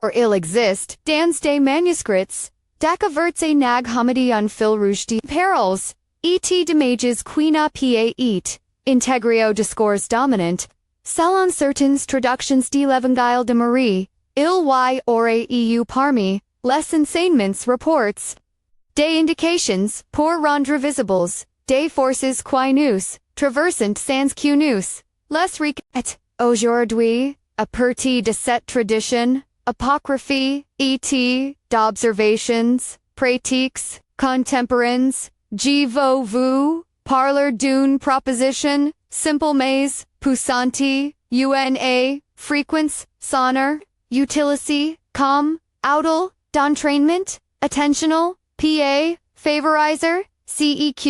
or il exist, dans des manuscrits, Découvrez Nag Hammadi un fil rouge de perils, et d'images qui n'a pas et integrio discours dominant, selon certaines traductions de l'Evangile de Marie, il y aurait eu parmi les enseignements reports des indications pour rendre visibles des forces qui nous traversent sans que nous les reconnaître. Aujourd'hui, à partir de cette tradition, apocryphe, et d'observations, pratiques, contemporaines, je vous parler d'une proposition, simple mais puissante, une fréquence sonore, utilisée comme outil d'entraînement, attentionnel, pa, favoriser, ceq,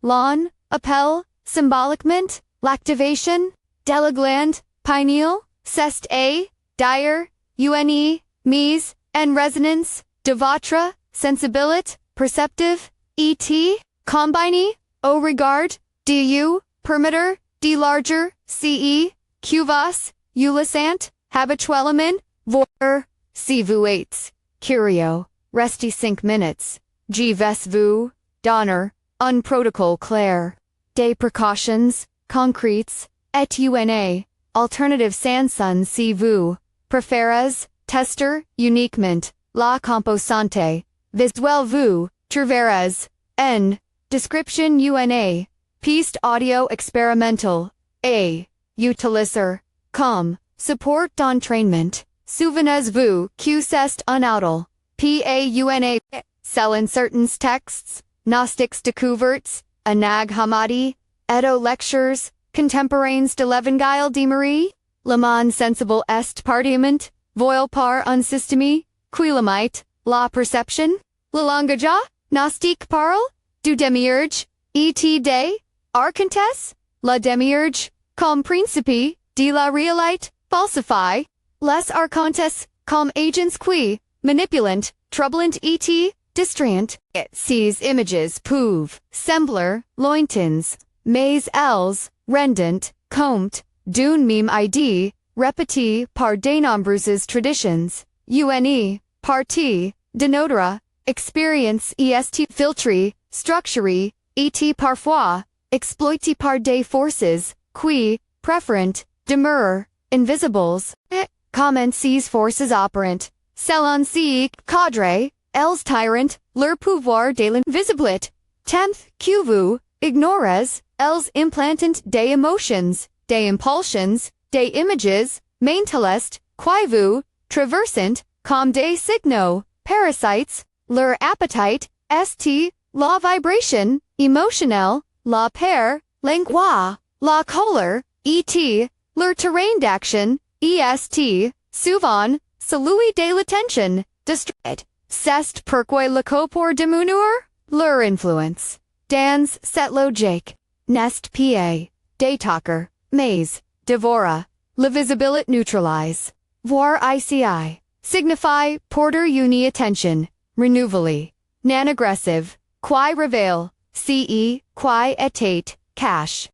l'on, appel, symboliquement, l'activation, de la glande pinéale, c'est dire, une, mise, en résonance, de votre, sensibilité, perceptive, et, combiné, au regard, de you, permettre, d'élargir, ce, que vous, ulisant, habituellement, voir, si vous êtes curieux, restez 5 minutes, je vais vous donner un protocole clair, des précautions, concrètes, et une alternative sans si vous préférez tester uniquement la composante visuelle vous trouverez en description une piste audio expérimentale et utiliser comme support d'entraînement. Souvenez-vous que c'est un outil PAUNA selon certains textes, gnostiques découvertes, à Nag Hammadi, et aux lectures contemporaines de l'Evangile de Marie, le monde sensible est partiellement voile par un système qui limite la perception, le langage gnostique parle du démiurge, et des archontes, la démiurge, comme principe de la réalité, falsifie, les archontes, comme agents qui, manipulant, troublant et distrayant, ces images peuvent sembler lointaines, mais elles rendent compte d'une même idée, répétée par de nombreuses traditions, une partie de notre expérience est filtrée, structurée, et parfois exploitée par des forces qui, préfèrent, demeurent invisibles, comment ces forces opérant, selon ce cadre, elles tirent leur pouvoir de l'invisibilité, tant que vous ignorez, elles implantent des émotions, des impulsions, des images, mentalistes, qui vous traversent comme des signaux, parasites, leur appétit, est la vibration, émotionnelle, la peur, l'angoisse, la colère, et leur terrain d'action, est souvent celui de l'attention, distraite. C'est pourquoi le corps diminuer leur influence. Dans cette logique, n'est pas détaquer, mais dévorer, la visibilité neutralise. Voir ici signifie porter une attention, renouvelée, non aggressive, qui révèle, qui était, cache,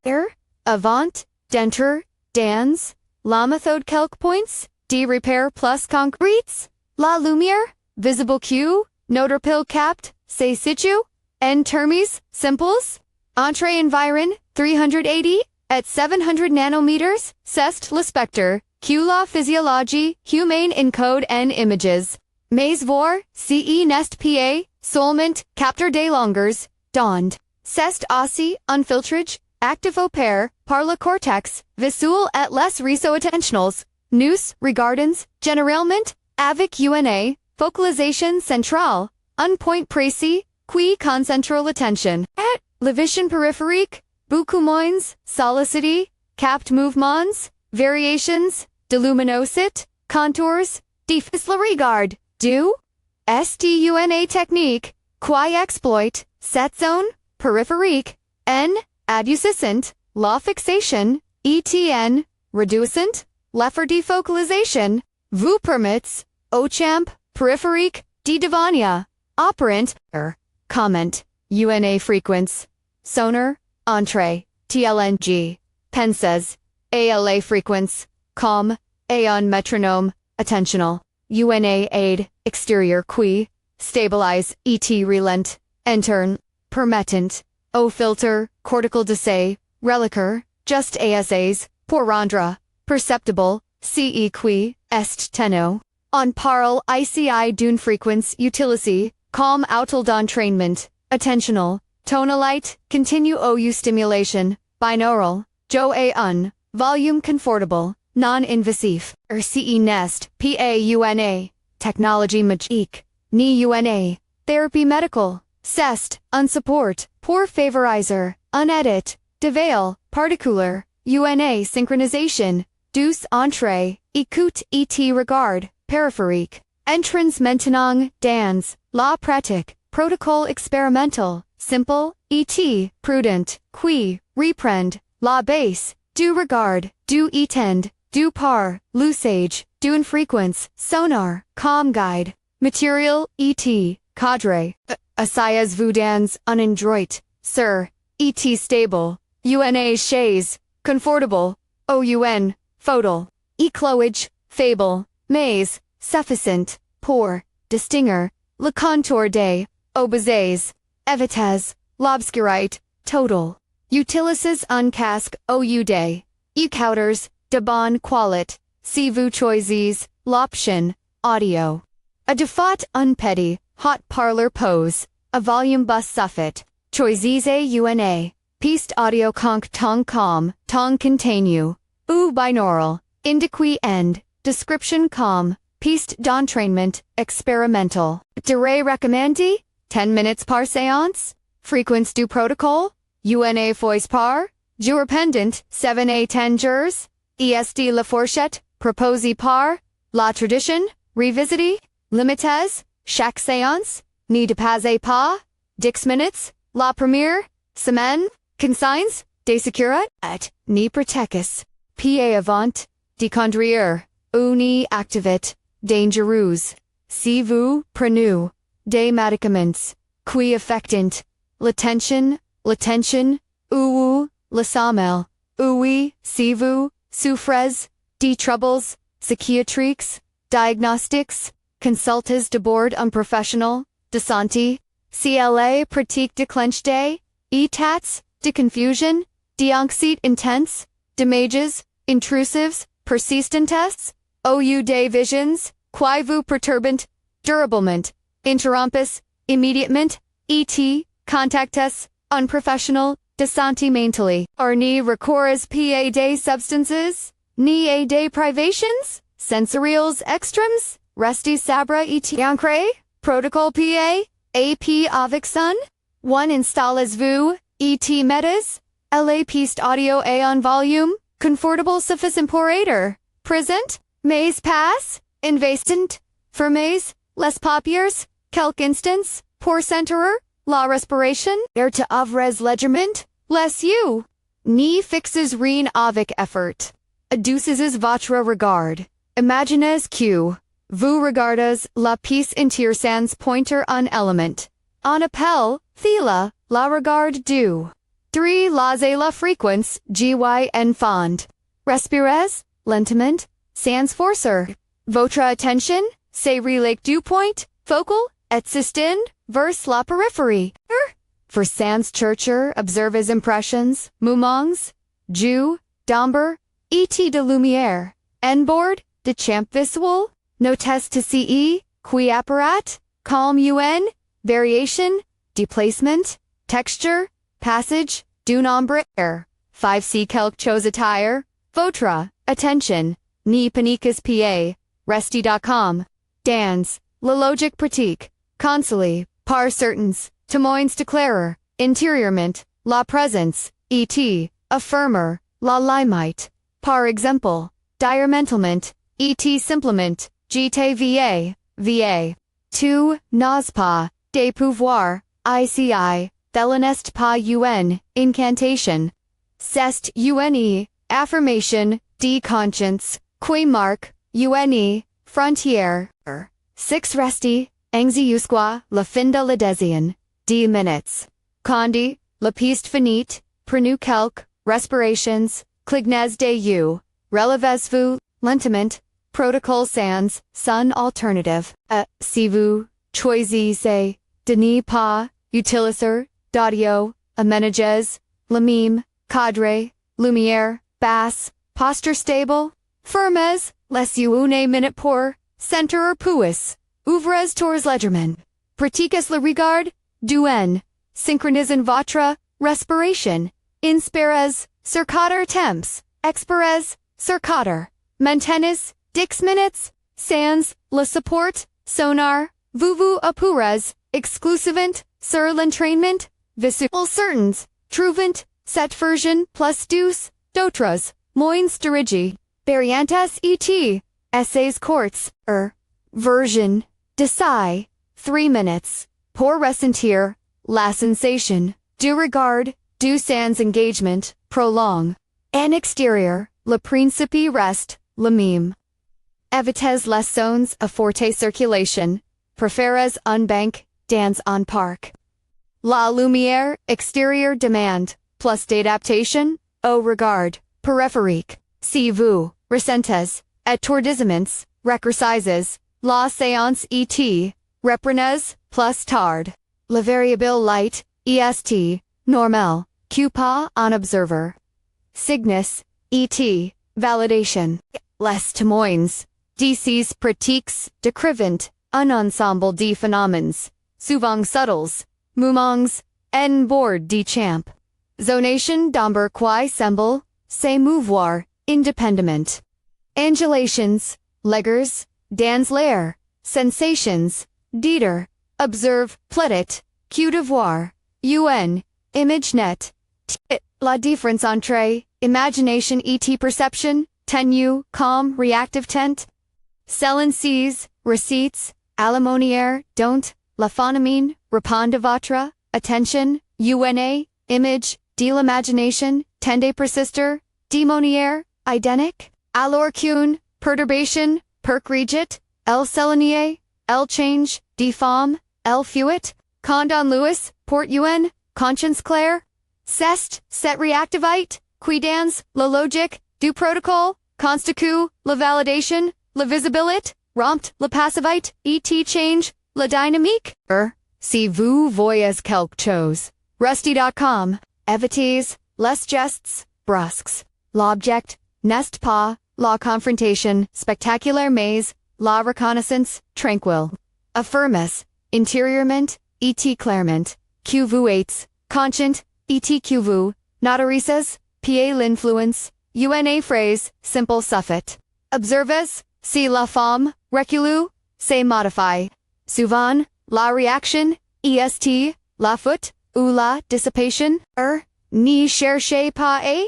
avant, d'enter, dans, la méthode quelques points, de repère plus concrètes, la lumière, visible que, notre pile capte, se situe, en termes simples, entre environ 380 et 700 nanometers, c'est le spectre, que la physiologie humaine encode en images, mais voir, ce n'est pas, seulement, capter des longueurs, d'onde. C'est aussi un filtrage, actif opère, par le cortex, visuel et les réseaux attentionnels, nous regardons, généralement, avec une focalisation centrale, un point précis, qui concentre l'attention, et la vision périphérique, beaucoup moins, sollicité, capte mouvements, variations, de luminosité, contours, diffuse le regard, du, est une technique, qui exploite, cette zone, périphérique, en, adoucissant, la fixation, et réduisant, l'effort de focalisation, vous permits, au champ, périphérique, de devenir, opérant, comment, une fréquence, sonore, entrée, tlng, penses, et la fréquence, comme, et un métronome, attentionnel, una aid, exterior qui, stabilize, et relent, entern, permettent, o filter, cortical dessay, reliquer, just asas, porandra, perceptible, ce qui, est tenno. On parle ici d'une frequence utilici, calm outal d'entraînement, attentional, tonalite, continue ou stimulation, binaural, jo a un, volume confortable, non-invasif, RCE nest, PAUNA, technology magique, ni UNA, therapy medical, cest, unsupport, pour favoriser, unedit, devail, particular, UNA synchronization, douce entrée, écoute et regard, périphérique, entrance maintenant, dans, la pratique, protocole expérimental, simple, et, prudent, qui, reprend, la base, du regard, du étend, du par, l'usage, du infrequence, sonar, com guide, material, et, cadre, assayas vous dans, unendroit, sir, et stable, una chaise, confortable, oun, photal, ecloage, fable, mais, sufficient, pour, distinguer, le contour des, obézes, evites, l'obscurite, total, utilises un casque ou des, ecouters, de bonne qualité, si vous choisissez, l'option, audio. A defaut un petit, hot parlor pose, a volume bus suffit, choisissez una, piste audio conc tong com, tong continue, ou binaural, indique end, description com, piste d'entraînement, expérimental. Durée recommandée, 10 minutes par séance, fréquence du protocole, una fois par, jour pendant, 7 à 10 jours, est la fourchette, proposée par, la tradition, revisitée, limitez, chaque séance, ne dépassez pas, 10 minutes, la première, semaine, consignes, des securat, et, ni praticus, pa avant, de conduire, ou ni activit, dangereux, si vous prenez, des médicaments, qui affectent, l'attention, ou, le sommeil, oui, si vous, souffrez, de troubles, psychiatriques, diagnostics, consultez d'abord un professionnel, de santé, CLA pratique déclenchée, états, de confusion, d'anxiété intense, d'images, intrusives, persistentes, ou des visions, qui vous perturbent, durablement, interrompus, immédiatement, et, contactus, un professionnel, de santé mentally, or ni recours pa des substances, ni a des privations, sensorials extremes, Restez sabre et ancré, protocole pa, ap avec son, 1 installez-vous, et mettez, la piste audio et en volume, confortable suffisant pour être, présent, mais passe, investant, fermez, les paupières, quelques instants, pour centrer, la respiration, to ouvres légèrement, les yeux, ni fixes rien avec effort, adduces votre regard, imaginez que, vous regardez la pièce entière sans pointer un élément, en appel, thila, la regarde du. 3 et la fréquence, gy fond. Respirez, lentement, sans forcer. Votre attention, se relègue du point, focal, existent, vers la périphérie. For sans chercher, observez impressions, mouvements, du, d'ombre, et de lumière, en bord, de champ visuel, notes to ce, qui apparat, calm un, variation, déplacement, texture, passage, d'un ombre, 5c quelque chose attire, votre, attention, ni paniques pa, resti.com, dans, la logique pratique, consoli, par certains, témoins d'éclairer, intérieurement, la présence, et, affirmer, la limite, par exemple, dire mentalement, et simplement, gtva, va. 2 n'ose pas, des pouvoirs, ici, tel n'est pas un, incantation. C'est une, affirmation, de conscience, qui marque, une, frontière. 6 resti, anxiusque, la fin de la deuxième, 10 minutes. Condi, la piste finite, prenez quelques respirations, clignez des yeux, relevez-vous, lentement, protocole sans, sun alternative, si vous, choisissez, Denis pas, utiliseur, d'audio, aménages, le mime, cadre, lumière, basse, posture stable, firmes, laissez-vous une minute pour, center puis, ouvrez tours legerman, pratiques le regard, duen, synchronisez votre, respiration, inspirez, circader temps, expirez, circader, maintenez, 10 minutes, sans, le support, sonar, vous apurez, exclusivement, sur l'entraînement, visual certains, trouvant, cette version plus douce, d'autres, moins dirigées, variantes et essays courts, version, d'essai, 3 minutes, pour ressentir, la sensation, du regard, du sans engagement, prolong, en extérieur, le principe reste, le mime. Évitez les zones à forte circulation, préférez un banc, dans un parc. La lumière extérieure demande, plus d'adaptation, au regard, périphérique. Si vous, ressentez, étourdissements, recrusizes, la séance et reprenez, plus tard. La variable light, est, normal, que pas un observer. Cygnus, et, validation. Les témoins, de pratiques, décrivant, un ensemble de phénomènes, souvent subtils, mouvements, en bord de champ. Zonation d'amber qui semble, se mouvoir, indépendamment. Angulations, legers, dans l'air, sensations, d'être, observe, platet, que de voir, image net. La différence entre, imagination et perception, tenue, calm, reactive tent. Silences, receipts, alimonière, don't, la phonomine, répond à votre, attention, image, de l'imagination, tende persister, démonière, identique, alors qu'une, perturbation, percregit, el selenier, el change, de femme, el fuit, condon louis, port conscience claire, cest, set reactivite, quidans, la logique, du protocole, constitue, la validation, la visibilité, rompte, la passivite, et change, la dynamique, si vous voyez quelque chose, rusty.com, évitez, les gestes, brusques, l'object, n'est pas, la confrontation, spectaculaire mais, la reconnaissance, tranquille. Affirmes, intérieurement, et clairement, que vous êtes, conscient, et que vous, notarisez, pied l'influence, phrase, simple suffit. Observez, si la femme, recule, se modifie. Souvent, la réaction, est, la faute, ou la dissipation, ne cherchez pas à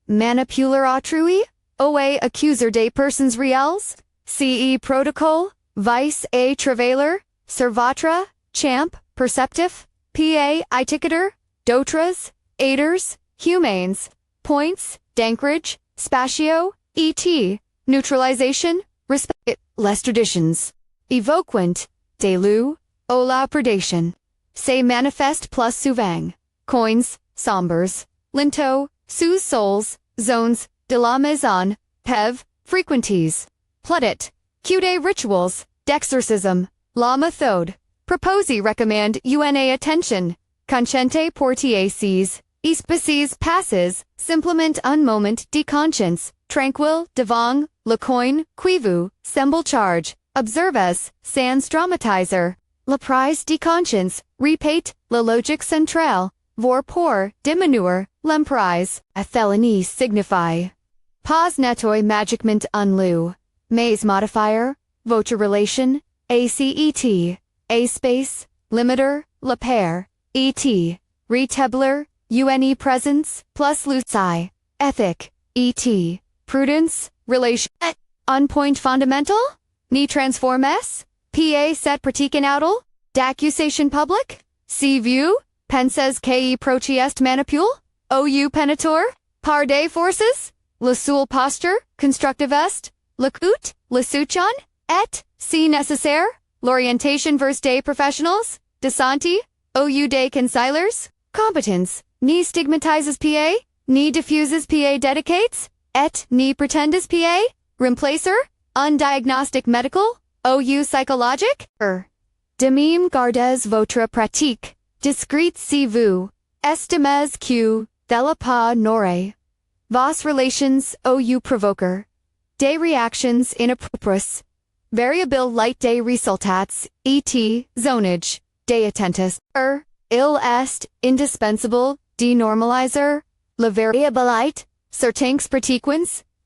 manipuler autrui, accuser des personnes réelles, protocole, vice et travailler, sur votre, champ, perceptif, iticateur, d'autres, aiders, humains, points, d'anchorage, spatio, et, neutralisation, respect, les traditions, évoquant, des lieux, ou la predation, se manifeste plus souvent, coins, sombres, linto, sous sols, zones, de la maison, peuvent, frequenties, pladet, que des rituals, d'exorcism, la méthode, proposi recommand attention, consciente portier sees, species passes, simplement un moment de conscience, tranquille, devant, le coin, qui vous, semble charge, observes, sans dramatizer, la prise de conscience, répète, la logique centrale, vor pour, diminuer, l'emprise, a felony signify. Pas netoi magiquement un lieu, mais modifier, votre relation, acet, a space, limiter, la pair, et, retabler, presence, plus luci, ethic, et, prudence, relation, un point fondamental, ni transformes, cette pratique inaudible, d'accusation publique, si vous, pensez que prochiest manipule, ou penetor, par des forces, le seul posture, constructive est, l'écoute, le soutien, et, si nécessaire, l'orientation vers des professionnels, de santé, ou des conseillers, competence, ni stigmatizes ni diffuses dédicates, et ni pretendes remplacer, undiagnostic medical, ou psychologique, de même gardes votre pratique, discrète si vous, estimez que, de la pas n'aurait, vos relations ou provoquer, des réactions inappropriées, variable light des résultats, et zonage, des attentes, il est indispensable de normaliser, la variabilité, certains pratiques,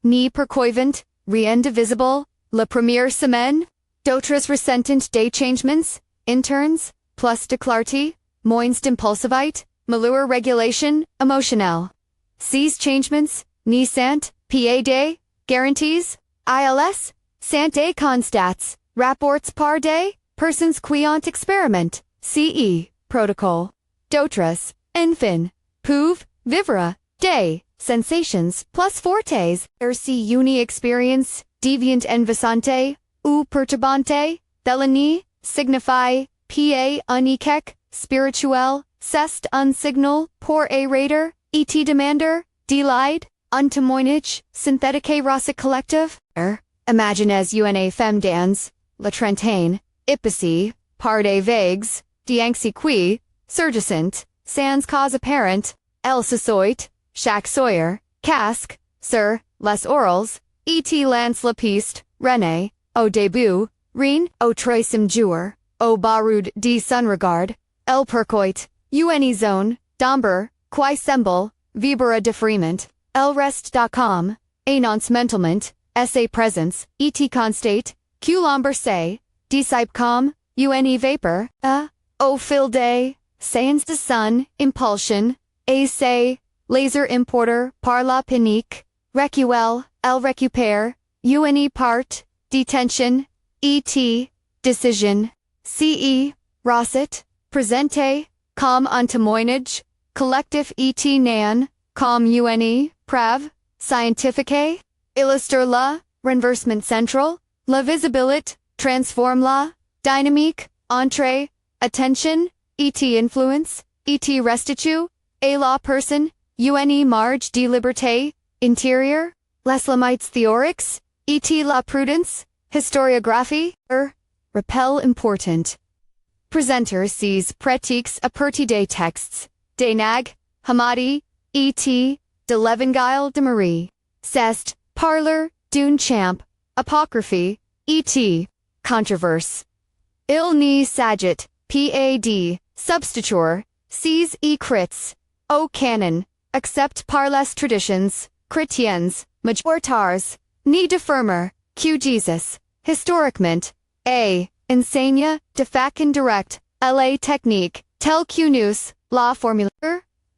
ni pourquoivent, rien de visible, la première semaine, d'autres ressentent des changements, internes, plus de clarté, moins d'impulsivité, meilleure régulation, émotionnelle. Ces changements, ni sont, pas des, garanties, ils, sont des constats, rapports par des, personnes qui ont expérimenté, ce, protocole. D'autres, enfin, peuvent, vivre, des, sensations, plus fortes, si une expérience, déviante envissante, ou perturbante, delanie, signifie, pa unique, spirituel, c'est un signal, pour errator, et demander, delight, un témoignage, synthétique rasa collective, imagines une femme dans, la trentaine, ipici, par des vagues, d'anxi qui, surgissant, sans cause apparente, elle s'assoit, chaque soir, casque, sur, les orals, et lance la piste, René, au début, rien, au troisième jour, au baroud de son regard, el percoit, une zone, d'ombre, qui semble, vibra differiment, el reste.com, annonce mentalement, sa présence, et constate, que l'ombre se, dissipe comme, une vapor, au fil des, séances de sun, impulsion, et se, laser importer, par la panique, recuel, el récupère, une part, detention, et, decision, ce, rosset, présente, comme un témoignage, collectif et nan, comme une, preuve, scientifique, illustre la, renversement central, la visibilité, transforme la, dynamique, entrée, attention, et influence, et restitue, et la personne, une marge de liberté, intérieur, les limites théoriques, et la prudence, historiographie, rappel important. Presenter ces pratiques à partir des textes, de Nag Hammadi, et de l'Evangile de Marie, c'est, parler, d'une champ, apocryphie, et controverse. Il n'y s'agit, pas substituer, ces écrits, au canon, except par les traditions, chrétiennes, majoritaires, ni d'affirmer, que Jesus, historiquement, enseigne, de façon directe, la technique, telle que nous, la formule,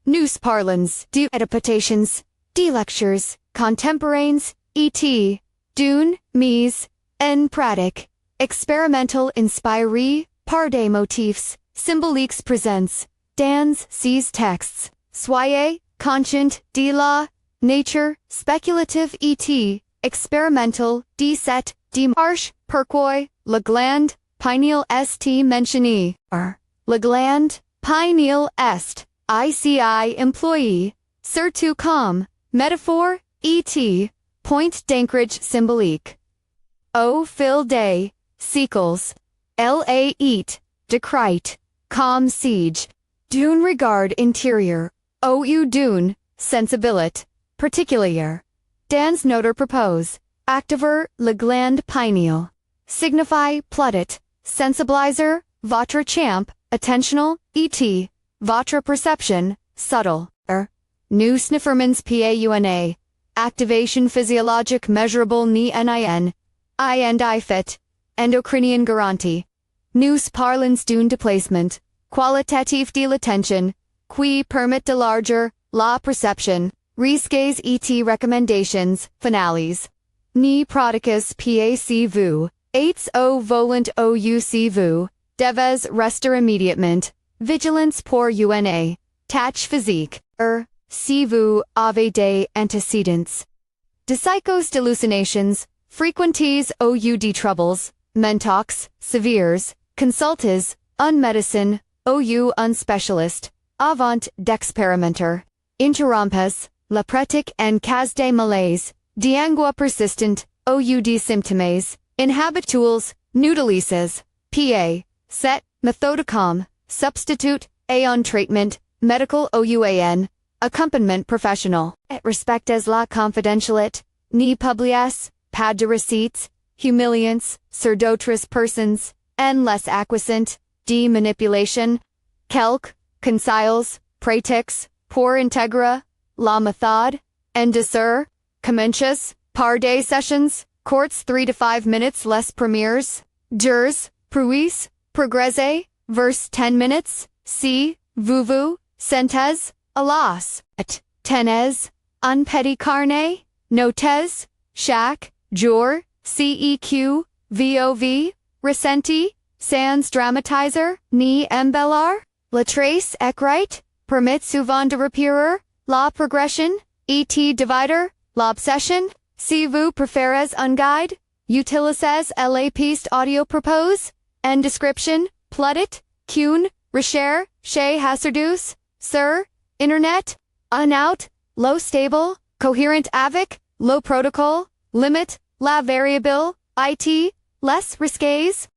nous parlons, de adaptations, de lectures, contemporaines, et, d'une, mise, en pratique, expérimental inspirée, par des motifs, symboliques présents, dans ces textes, soyez, conscient, de la, nature, spéculative et, expérimental, de cette, démarche, pourquoi, la glande, pinéale est mentionnée, la glande, pinéale est, ici employée, surtout comme, métaphore, et, point d'ancrage symbolique. Au fil des, siècles, elle est, décrite, comme siege, d'un regard intérieur, ou d'une, sensibilité, particulière. Dans notre propos, activer la glande pinéale, signifie plautit, sensibiliser, votre champ, attentional, et, votre perception, subtle, nous sniffermans pauna, activation physiologique measurable ni nin, I fit, endocrinian garantie. Nous parlons d'un déplacement, qualitatif de l'attention, qui permet d'élargir, la perception, risques et recommendations, finales. Ni pratiques pas vous, aids au volant ou vous, devez rester immédiatement, vigilance pour une, tâche physique, si vous avez des antécédents. De psychos d'hallucinations, frequentes ou de troubles, mentox, sévères, consultes, un médecin, ou un spécialiste, avant d'experimenter. Interrompes, la pratique en cas de malaise, d'angoisse persistante, OUD symptomes, inhabituals, noodleases, PA, set, methodicom, substitute, aon treatment, medical OUAN, accompaniment professional. Et respectes la confidentialit, ni publias, pas de receipts, humiliants, sur d'autres persons, en les acquisant, de manipulation, quelque, consiles, pratiques, pour intégrer, la méthode, en desur, commences, par des sessions, courts 3 to 5 minutes les premières, durs, puis, progresser, verse 10 minutes, si, vous, sentez, alas, et, tenez, un petit carnet, notes, chaque, jour, CEQ, VOV, ressenti, sans dramatizer, ni embellir, la trace écrite, permet souvent de repérer, la progression, et divider, l'obsession, si vous préférez un guide, utilisez la piste audio propose, en description, pludit, qu'une, recherche, chez hazardous, sur, internet, un out, low stable, coherent avec, low protocole, limit, la variable, it, les risques.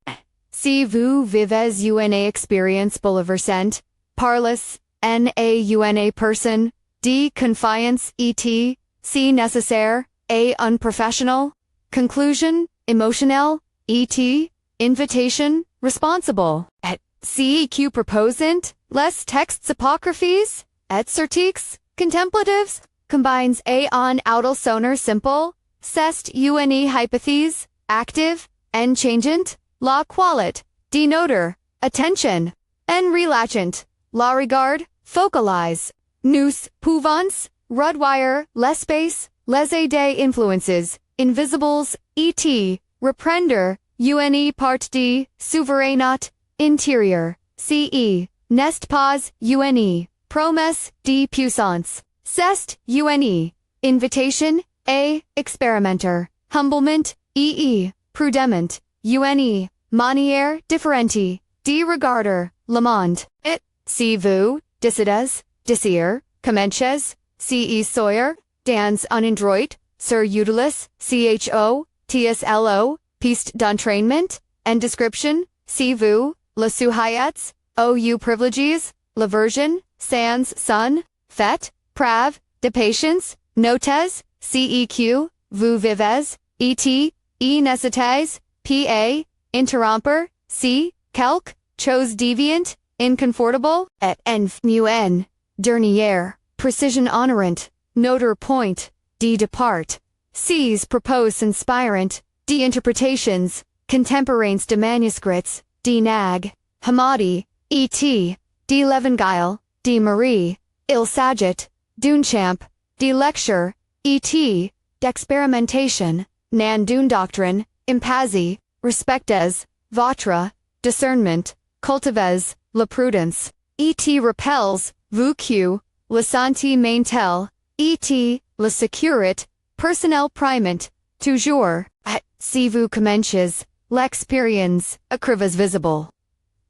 Si vous vivez une expérience bouleversante, parlez, una person, de confiance et, si nécessaire, a un professionnel, conclusion, emotionnel, et, invitation, responsible, et, CEQ proposant, les textes apocryphes, et certiques, contemplatives, combines a on outal sonar simple, cest une hypothèse, active, en changeant, la qualit, denoter, attention, en relachant, la regard, focalize, nous, pouvons, rudwire, l'espace, les aides influences, invisibles, et, reprendre, une part de, souveraineté, intérieur, ce, n'est pas, une, promesse, de puissance, c'est, une, invitation, a, experimenter, humblement, prudement, une, manière différente, de regarder, le monde, et, si vous, décidez, désir, commences, ce soyez, dans un endroit, sur utilis, tslo, piste d'entraînement, en description, si vous, le suhayats, ou privileges, la version, sans son, fait, prave, de patience, notes, ceq, vous vivez, et, nécessités, pa, interrompre, si, quelque, chose déviant, inconfortable, et en, dernière, precision honorant, noter point, de depart, C's propose inspirant, de interpretations, contemporains de manuscrits, de Nag Hammadi, et, de Levengile, de Marie, il s'agit, d'un champ, de lecture, et, d'expérimentation, nan d'une doctrine, impasi, respectez, votre, discernment, cultivez, la prudence, et repels, vous que, la santé mentale, et, la sécurité, personnel primant, toujours, et, si vous commencez, l'expérience, écrivez visible.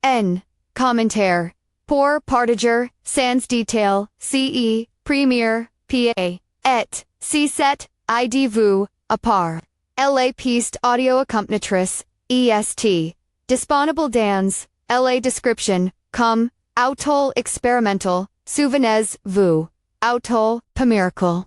N. Commentaire. Pour partager, sans détail, ce, premier, pa, et, si set, id vous, à part. La piste audio accompagnatrice, est. Disponible dans, la description, comme, autol experimental, souvenez, vous, autol, pas miracle.